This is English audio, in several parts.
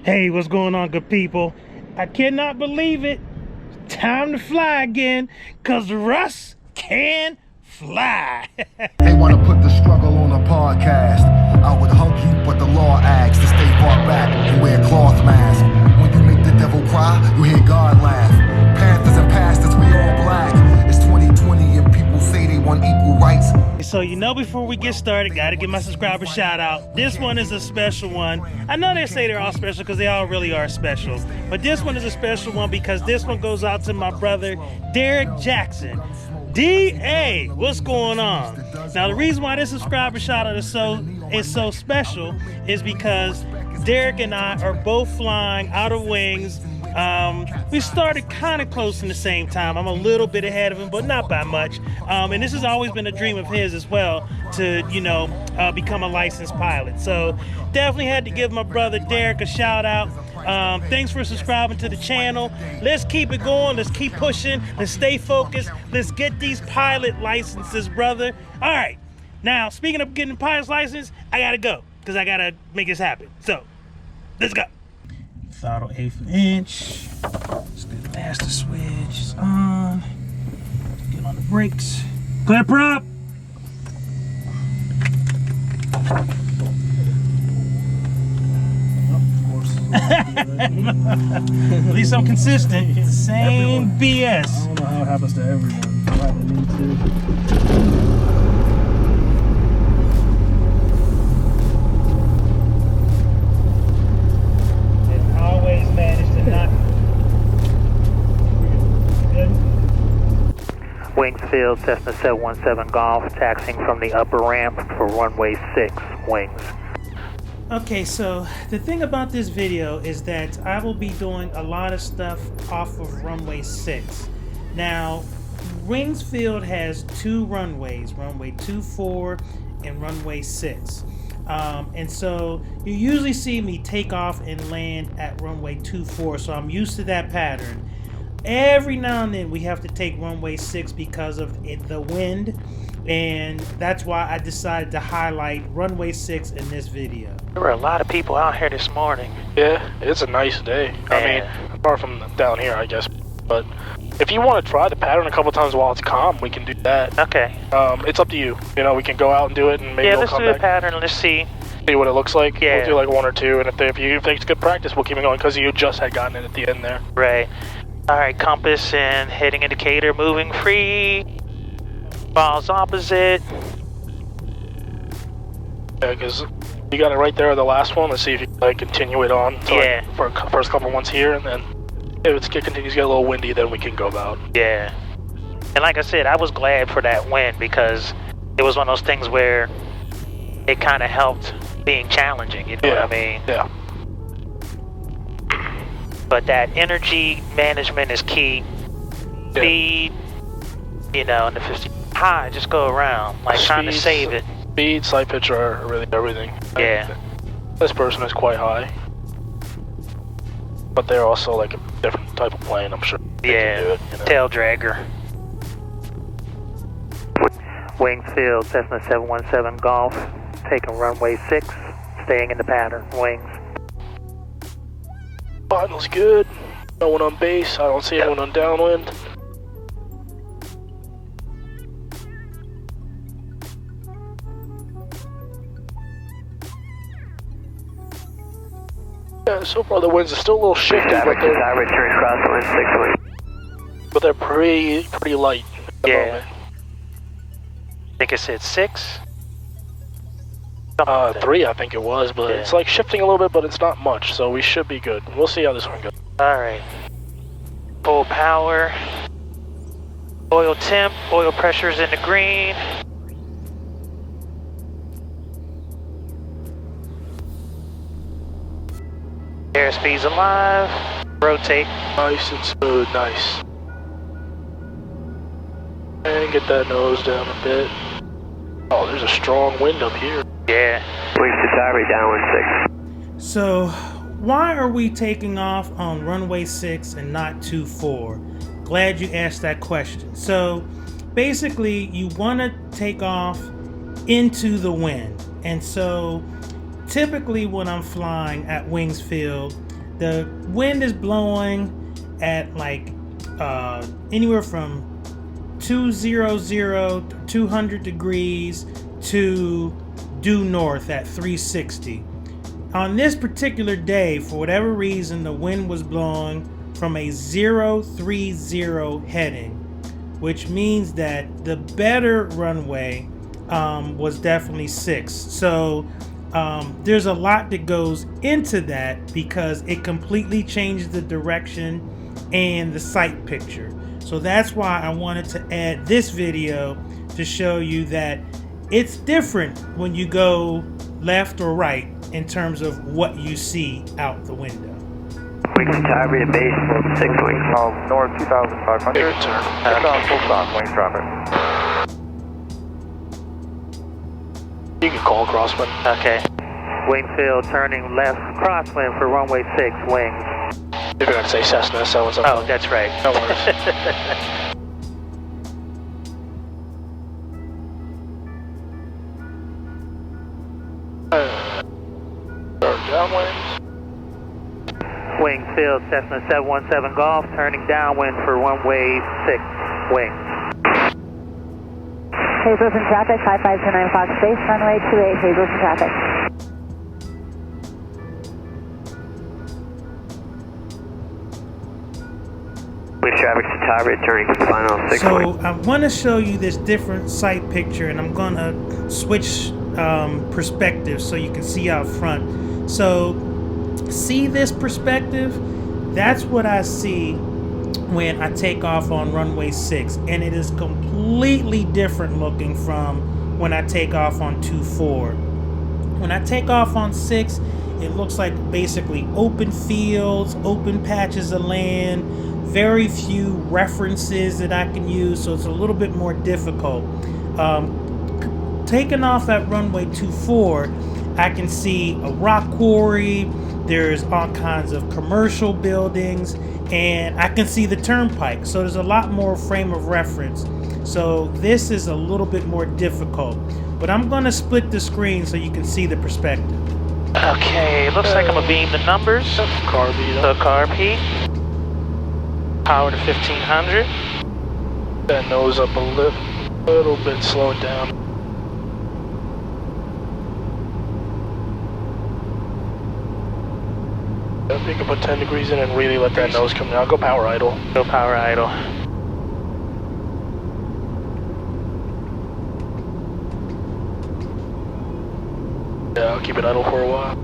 Hey, what's going on, good people? I cannot believe it. Time to fly again, cause Russ can fly. They wanna put the struggle on a podcast. I would hug you, but the law asks to stay far back and wear a cloth mask. When you make the devil cry, you hear God laugh. Panthers and pastors, we all black. It's 2020 and people say they want equal rights. So before we get started, gotta give my subscriber shout out. This one is a special one. I know they say they're all special because they all really are special, but this one is a special one because this one goes out to my brother Derek Jackson. DA, what's going on? Now the reason why this subscriber shout out is so special is because Derek and I are both flying out of wings. We started kind of close in the same time. I'm a little bit ahead of him, but not by much. And this has always been a dream of his as well to, become a licensed pilot. So definitely had to give my brother Derek a shout out. Thanks for subscribing to the channel. Let's keep it going. Let's keep pushing. Let's stay focused. Let's get these pilot licenses, brother. All right. Now, speaking of getting a pilot's license, I got to go because I got to make this happen. So let's go. Throttle 1/8 inch. Let's get the master switch on. Get on the brakes. Clear prop. At least I'm consistent. It's the same BS. I don't know how it happens to everyone. I need to. Wingsfield, Cessna 717 Golf, taxiing from the upper ramp for runway 6, wings. Okay, so the thing about this video is that I will be doing a lot of stuff off of runway 6. Now, Wingsfield has two runways, runway 24 and runway 6. And so you usually see me take off and land at runway 24, so I'm used to that pattern. Every now and then we have to take runway 6 because of the wind, and that's why I decided to highlight runway 6 in this video. There were a lot of people out here this morning. Yeah, it's a nice day. Man. I mean, apart from down here, I guess. But if you want to try the pattern a couple times while it's calm, we can do that. Okay. It's up to you. We can go out and do it, and maybe we'll let's come do the back. pattern. Let's see what it looks like. Yeah. We'll do like one or two, and if you think it's good practice, we'll keep it going because you just had gotten it at the end there. Right. All right, compass and heading indicator moving free. Falls opposite. Yeah, because you got it right there, the last one. Let's see if you can continue it on to for first couple ones here, and then if it continues to get a little windy, then we can go about. Yeah. And like I said, I was glad for that wind because it was one of those things where it kind of helped being challenging, you know what I mean? Yeah. But that energy management is key. Speed, and if it's high, just go around. Like trying to save it. Speed, side pitch are really everything. Yeah. This person is quite high. But they're also like a different type of plane, I'm sure. Yeah, tail dragger. Wingsfield, Cessna 717 Golf, taking runway 6, staying in the pattern, wings. Final's good. No one on base. I don't see anyone on downwind. Yeah, so far the winds are still a little shifty, but they're pretty light at the moment. I think it said 6. 3 I think it was, but it's like shifting a little bit, but it's not much, so we should be good. We'll see how this one goes. Alright. Full power. Oil temp, oil pressure's in the green. Airspeed's alive. Rotate. Nice and smooth, nice. And get that nose down a bit. Oh, there's a strong wind up here. Yeah. Please to Tyree, downwind 6. So why are we taking off on runway 6 and not 24? Glad you asked that question. So basically you want to take off into the wind, and so typically when I'm flying at Wingsfield, the wind is blowing at like anywhere from 200 degrees to due north at 360. On this particular day, for whatever reason, the wind was blowing from a 030 heading, which means that the better runway was definitely 6. So there's a lot that goes into that because it completely changes the direction and the sight picture. So that's why I wanted to add this video to show you that it's different when you go left or right in terms of what you see out the window. Wings to Tyree to base, 6 wings. North 2,500. Big turn. On full stop, wing traffic. You can call crosswind. Okay. Wingfield turning left crosswind for runway 6 wings. If you're going to say Cessna, so what's up? Oh, that's right. No worries. Start downwind. Wingfield Cessna 717 Golf turning downwind for runway 6 wings. Hazleton traffic, 5529 Fox Base, runway 28, Hazleton traffic. Wings traffic to Tyree, turning final 6 So wings. I want to show you this different sight picture, and I'm going to switch perspectives so you can see out front. So see this perspective? That's what I see when I take off on runway 6, and it is completely different looking from when I take off on 24. When I take off on 6, it looks like basically open fields, open patches of land, very few references that I can use, so it's a little bit more difficult. Taking off at runway 24, I can see a rock quarry, there's all kinds of commercial buildings, and I can see the turnpike, so there's a lot more frame of reference. So this is a little bit more difficult, but I'm going to split the screen so you can see the perspective. Okay, looks like I'm going to beam the numbers. Carb heat. The carb heat. Power to 1500. That nose up a little bit, slow it down. If you can put 10 degrees in and really let that nose come down, go power idle. Go power idle. Yeah, I'll keep it idle for a while.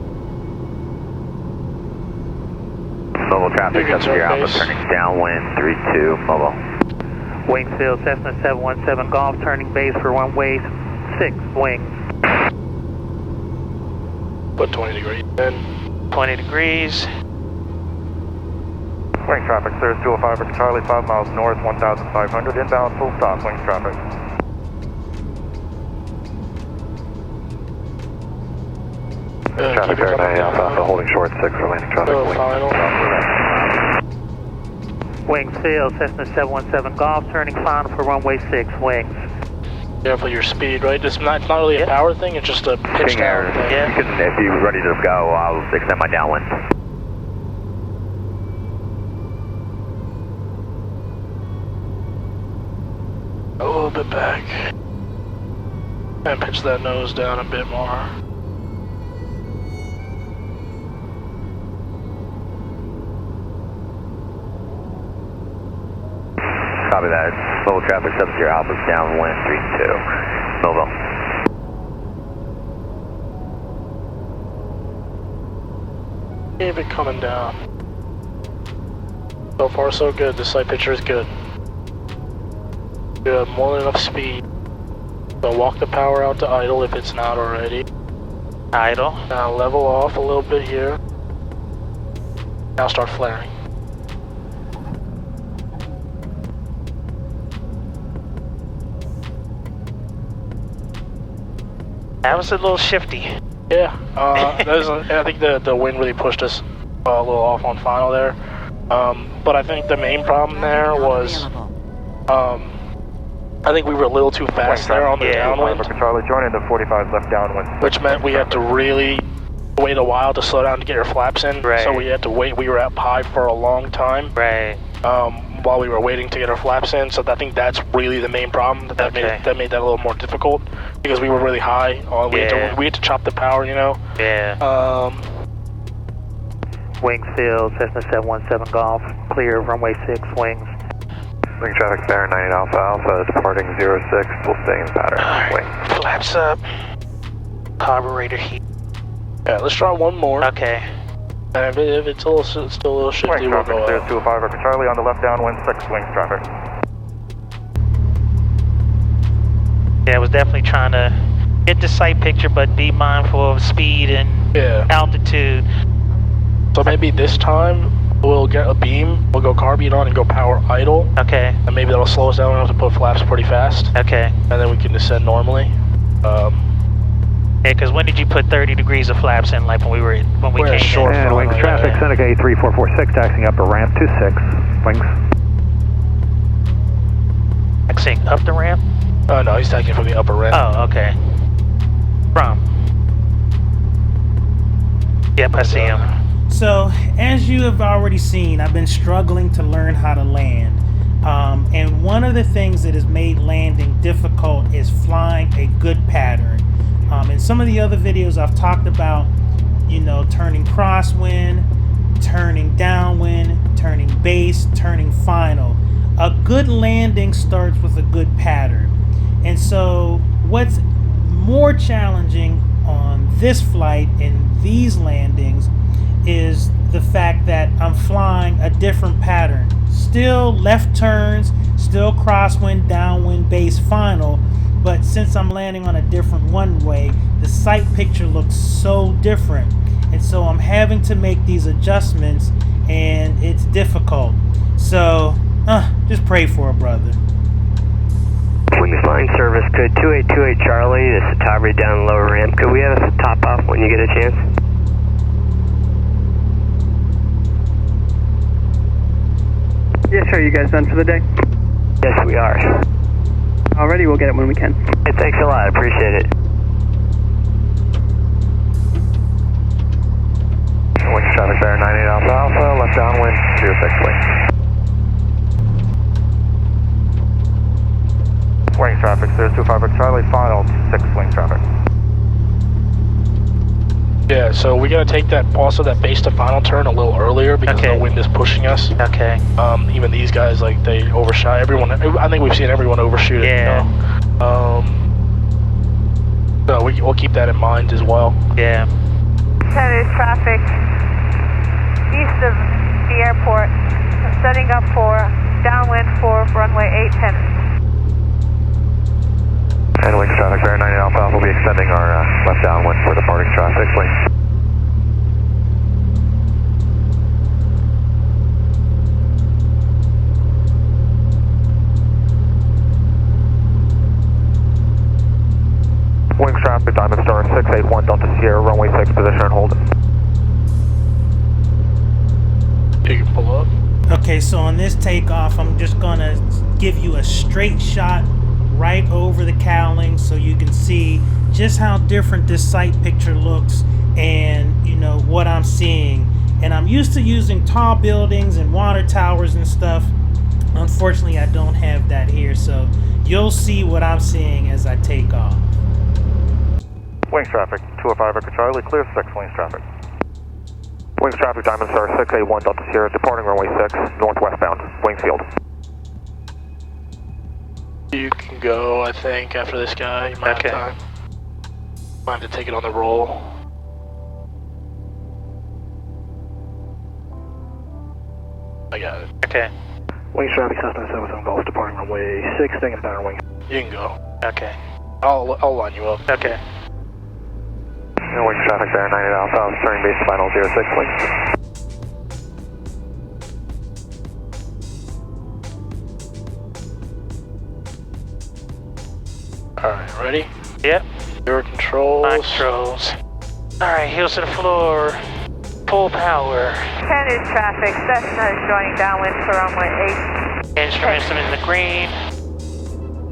Mobile traffic, up to your Alpha, turning downwind, 32, mobile. Wingfield Cessna 717 Golf turning base for runway 6 wings. Put 20 degrees in. 20 degrees. Wing traffic, clears 205 for Charlie, 5 miles north, 1,500. Inbound, full stop, wing traffic. Traffic there, Alpha, holding short 6 for landing traffic. Final. Wingfield Cessna 717 Golf turning final for runway 6 wings. Careful your speed, right? It's not really a power thing, it's just a pitch down thing. Yeah. You can, if you're ready to go, I'll extend my downwind. A little bit back. And pitch that nose down a bit more. Copy that. Mobile traffic, up to your Alpha's downwind, 32. Mobile. Keep it coming down. So far so good, the sight picture is good. You have more than enough speed. So walk the power out to idle if it's not already. Idle. Now level off a little bit here. Now start flaring. That was a little shifty. Yeah, I think the wind really pushed us a little off on final there. But I think the main problem there was, I think we were a little too fast there on the downwind. Charlie, joining the 45 left downwind. Which meant we had to really wait a while to slow down to get your flaps in. Right. So we had to wait. We were at Pi for a long time. Right. While we were waiting to get our flaps in. So I think that's really the main problem. That made that a little more difficult because we were really high. We had to chop the power, you know. Yeah. Wings field, Cessna 717 Golf, clear runway 6, wings. Wing traffic there, 98 Alpha Alpha, departing 06, we'll stay in pattern. Wing. Flaps up. Carburetor heat. Yeah, let's try one more. Okay. And if it's still a little shifty, we'll go clear 205 Echo Charlie on the left downwind 6, wings traffic. Yeah, I was definitely trying to get the sight picture, but be mindful of speed and altitude. So maybe this time we'll get a beam, we'll go carb on and go power idle. Okay. And maybe that'll slow us down enough to put flaps pretty fast. Okay. And then we can descend normally. Yeah, because when did you put 30 degrees of flaps in, like when we came short in? And wings traffic, Seneca 83446, taxiing up a ramp 26, wings. Taxiing up the ramp? No, he's taking from the upper ramp. Oh, okay. From? Yep, I see him. So, as you have already seen, I've been struggling to learn how to land. And one of the things that has made landing difficult is flying a good pattern. In some of the other videos I've talked about, you know, turning crosswind, turning downwind, turning base, turning final. A good landing starts with a good pattern. And so what's more challenging on this flight and these landings is the fact that I'm flying a different pattern. Still left turns, still crosswind, downwind, base, final, but since I'm landing on a different one-way, the sight picture looks so different. And so I'm having to make these adjustments, and it's difficult. So, just pray for a brother. Wings line service, code 2828 Charlie, this is Tabry down lower ramp. Could we have a top off when you get a chance? Yes, sir. You guys done for the day? Yes, we are. Alrighty, we'll get it when we can. Hey, thanks a lot, appreciate it. Wings traffic there, 98 Alpha Alpha, left downwind, 06 wing. Wing traffic, 025 Echo Charlie, final 6, wing traffic. Yeah, so we gotta take that base to final turn a little earlier because the wind is pushing us. Okay. Even these guys, like, they overshot everyone. I think we've seen everyone overshoot it. Yeah. You know? So we'll keep that in mind as well. Yeah. There's traffic east of the airport. I'm setting up for downwind for runway 810. And wings traffic there, 98 Alpha Alpha will be extending our left downwind for departing traffic, wing. Wings traffic, Diamond Star 681 Delta Sierra, runway 6, position and hold. You can pull up. Okay, so on this takeoff, I'm just gonna give you a straight shot right over the cowling so you can see just how different this sight picture looks and, you know, what I'm seeing. And I'm used to using tall buildings and water towers and stuff. Unfortunately, I don't have that here, so you'll see what I'm seeing as I take off. Wings traffic, 205 Echo Charlie, clear 6, wings traffic. Wings traffic, Diamond Star 681 Delta Sierra, departing runway 6, northwestbound, wing field. You can go, I think, after this guy. You might have time. Might have to take it on the roll. I got it. Okay. Wings traffic, Cessna 77 Golf, departing runway 6, staying in pattern wing. You can go. Okay. I'll line you up. Okay. And wings traffic there, 98 Alpha Alpha, turning base final 06 wing. Alright, ready? Yep. Your controls. My controls. Alright, heels to the floor. Full power. 10 is traffic. Cessna is joining downwind for runway 8. Instruments are in the green.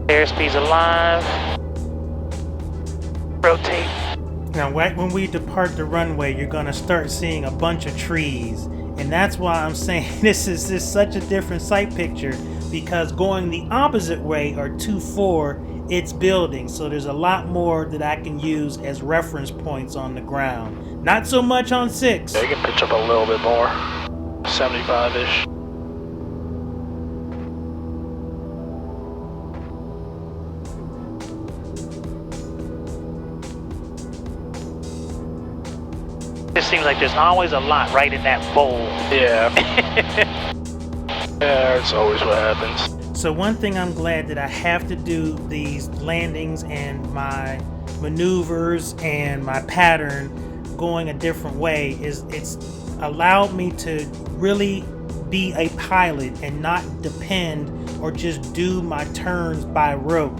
Airspeed's alive. Rotate. Now, right when we depart the runway, you're gonna start seeing a bunch of trees. And that's why I'm saying this is just such a different sight picture, because going the opposite way, or 2-4, it's buildings. So there's a lot more that I can use as reference points on the ground. Not so much on 6. Yeah, you can pitch up a little bit more. 75-ish. It seems like there's always a lot right in that bowl. Yeah. Yeah, it's always what happens. So one thing I'm glad that I have to do these landings and my maneuvers and my pattern going a different way is it's allowed me to really be a pilot and not depend or just do my turns by rote.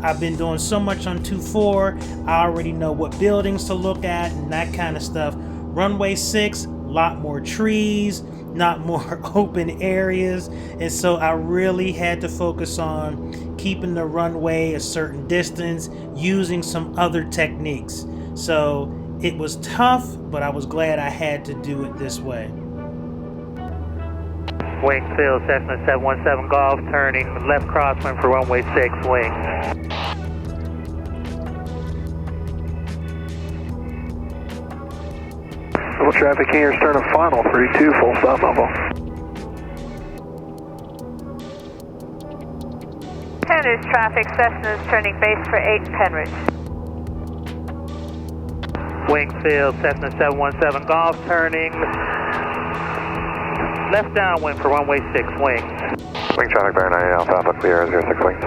I've been doing so much on 2-4, I already know what buildings to look at and that kind of stuff. Runway 6, a lot more trees, not more open areas, and so I really had to focus on keeping the runway a certain distance, using some other techniques. So it was tough, but I was glad I had to do it this way. Wing field, Cessna 717 Golf, turning left crosswind for runway 6, wing. Civil traffic here, start of final, 32, full stop level. Penridge traffic, Cessna is turning base for 8 Penridge. Wing field, Cessna 717 Golf, turning left downwind for runway 6, wing. Wing traffic, Bear 98 Alpha, Alpha, clear, 06 wings.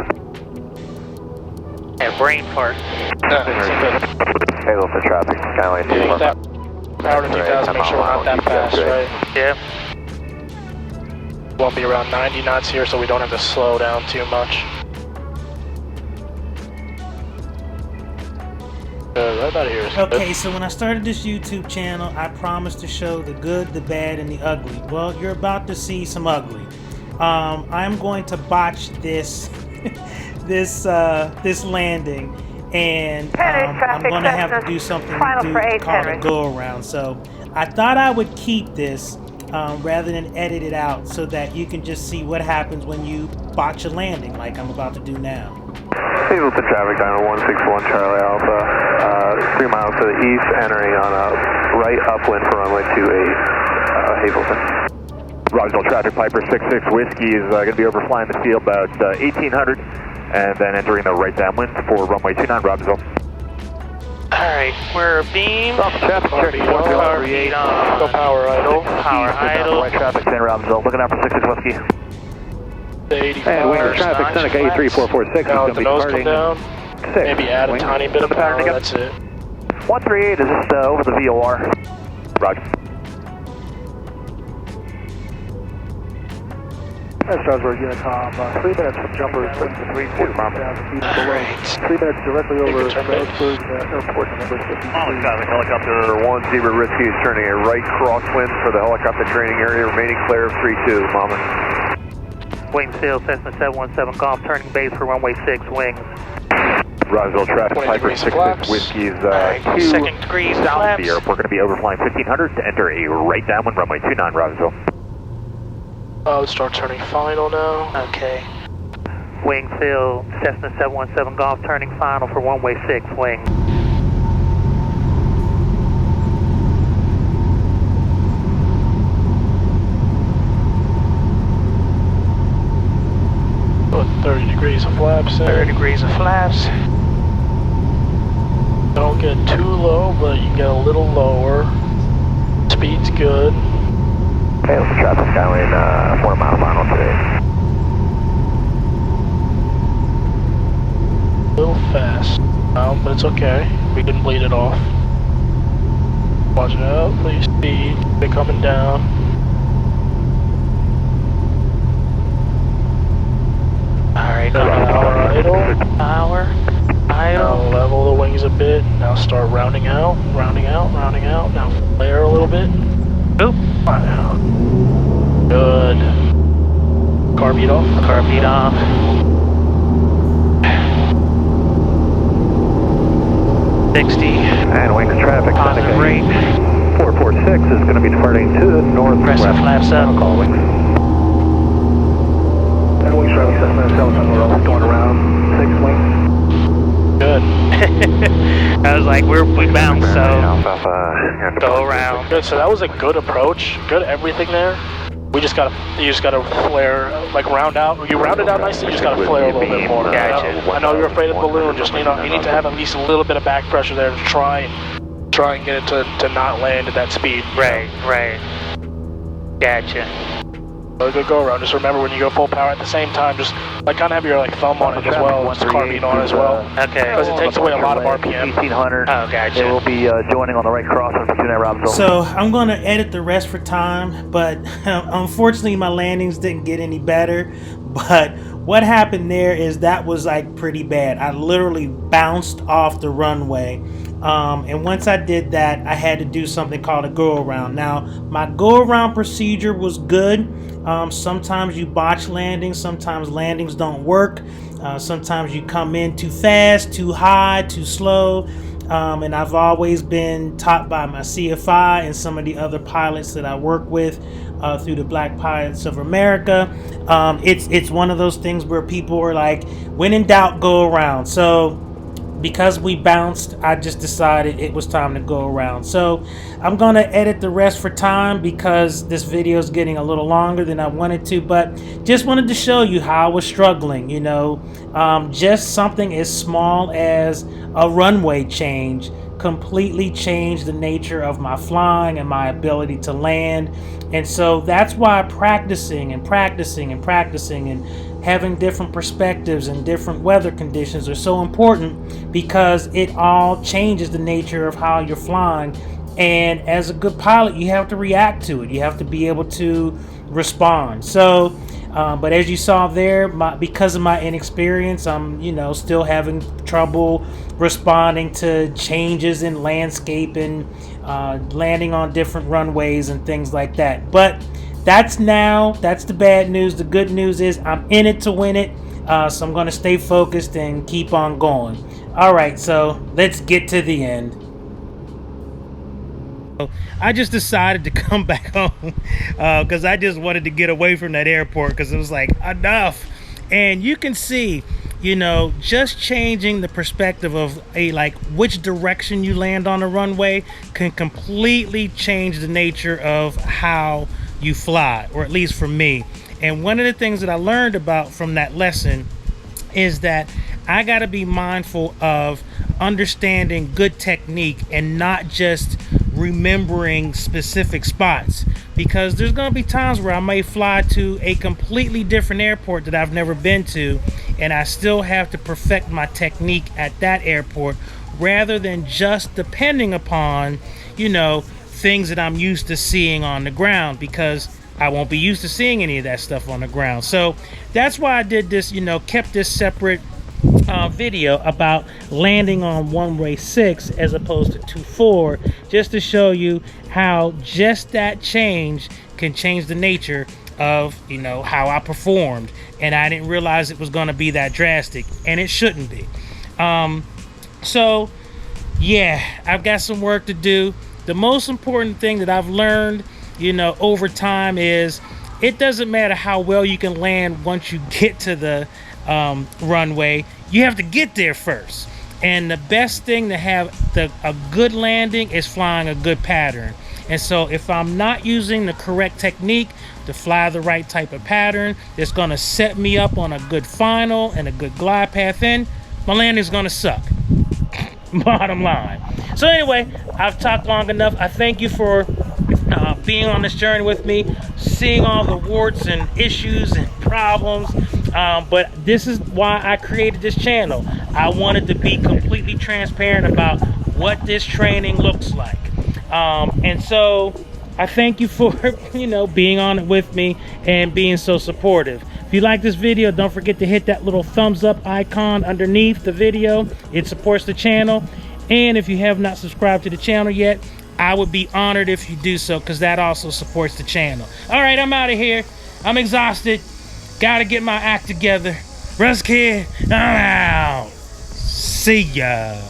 And brain fart. Halo for traffic, Skyline 2. Yeah, that power to 2000, make sure we're not that fast, right? Yeah. Won't be around 90 knots here, so we don't have to slow down too much. Right out here is Okay, good. so when I started this YouTube channel, I promised to show the good, the bad, and the ugly. Well, you're about to see some ugly. I'm going to botch this this landing, and I'm going to have to do something called a go around. So I thought I would keep this rather than edit it out, so that you can just see what happens when you botch a landing, like I'm about to do now. Hazleton traffic, Diamond 161 Charlie Alpha, 3 miles to the east, entering on a right upwind for runway 28, Hazleton. Roswell traffic, Piper 66 Whiskey is going to be overflying the field about 1800, and then entering the right downwind for runway 29, Roswell. Alright, we're beam. Stop traffic, check, Power beat on. Go power idle. Power idle. White traffic, San Roswell, looking out for 66 Whiskey. The 85. And wing traffic, Seneca 83446 is Now going let to the be nose departing. come down. 6. Maybe add a tiny bit of power, that's it. 138 is just over the VOR. Roger. That's Strasburg Unicom. 3 minutes from jumper 32, Mama. 3 minutes directly over Strasburg Airport, number 53. Traffic, helicopter 10 Risky is turning a right crosswind for the helicopter training area, remaining clear of 32, Mama. Wing field, Cessna 717 Golf, turning base for runway 6, wings. Roswell traffic, 20 Piper degrees 66 flaps. Whiskey is 2 Second degrees south of flaps. the airport. Going to be overflying 1500 to enter a right downwind runway 29, Roswell. Let's start turning final now. Okay. Wing field, Cessna 717 Golf, turning final for runway 6, wing. Put 30 degrees of flaps in. 30 degrees of flaps. Don't get too low, but you can get a little lower. Speed's good. Hey, what's the traffic, Skyline 4 mile final today. A little fast, but it's okay. We can bleed it off. Watch it out, please speed. They're coming down. Alright, Power idle. Power Now idle. level the wings a bit. Now start rounding out, rounding out, rounding out. Now flare a little bit. Oop. Wow. Good. Car beat off. Car beat off. 60. And wings traffic. Positive rate. 446 is going to be departing to the northwest. Pressing flaps up. Call wings. And wings traffic, Cessna 7, we're also going around 6 wings. Good. I was like, we bounced, so Alpha, go around. Good. So that was a good approach. Good everything there. You just gotta flare, like round out. You rounded out nicely. You just gotta flare a little bit more. Gotcha. I know you're afraid of the balloon. Just you need to have at least a little bit of back pressure there to try and get it to not land at that speed. Right. Gotcha. A good go around. Just remember when you go full power at the same time, just like kind of have your like thumb on it as well, just carbine on as well. Okay. Because it takes away a lot of RPM. 1800. Oh, gotcha. It will be joining on the right crossing for Tune Robinson. So I'm going to edit the rest for time, but unfortunately my landings didn't get any better. But what happened there is that was like pretty bad. I literally bounced off the runway. And once I did that, I had to do something called a go around. Now, my go around procedure was good. Sometimes you botch landings, sometimes landings don't work. Sometimes you come in too fast, too high, too slow. And I've always been taught by my CFI and some of the other pilots that I work with through the Black Pilots of America. It's one of those things where people are like, when in doubt, go around. So because we bounced, I just decided it was time to go around. So I'm gonna edit the rest for time because this video is getting a little longer than I wanted to, but just wanted to show you how I was struggling, you know. Just something as small as a runway change completely changed the nature of my flying and my ability to land. And so that's why practicing and having different perspectives and different weather conditions are so important, because it all changes the nature of how you're flying. And as a good pilot, you have to react to it. You have to be able to respond. So but as you saw there, because of my inexperience, I'm still having trouble responding to changes in landscape and landing on different runways and things like that. But that's the bad news. The good news is I'm in it to win it. So I'm going to stay focused and keep on going. All right, so let's get to the end. I just decided to come back home because I just wanted to get away from that airport, because it was like enough. And you can see, just changing the perspective of which direction you land on a runway can completely change the nature of how you fly, or at least for me. And one of the things that I learned about from that lesson is that I got to be mindful of understanding good technique and not just remembering specific spots, because there's going to be times where I may fly to a completely different airport that I've never been to, and I still have to perfect my technique at that airport, rather than just depending upon things that I'm used to seeing on the ground, because I won't be used to seeing any of that stuff on the ground. So that's why I did this, kept this separate video about landing on runway 6 as opposed to 24, just to show you how just that change can change the nature of how I performed. And I didn't realize it was going to be that drastic, and it shouldn't be. So yeah, I've got some work to do. The most important thing that I've learned over time is it doesn't matter how well you can land once you get to the runway. You have to get there first. And the best thing to have a good landing is flying a good pattern. And so if I'm not using the correct technique to fly the right type of pattern that's going to set me up on a good final and a good glide path in, my landing's going to suck. Bottom line. So anyway, I've talked long enough. I thank you for being on this journey with me, seeing all the warts and issues and problems. But this is why I created this channel. I wanted to be completely transparent about what this training looks like. And so I thank you for being on it with me and being so supportive. If you like this video, don't forget to hit that little thumbs up icon underneath the video. It supports the channel. And if you have not subscribed to the channel yet, I would be honored if you do so, because that also supports the channel. All right, I'm out of here. I'm exhausted. Gotta get my act together. Russ Kid, I'm out. See ya.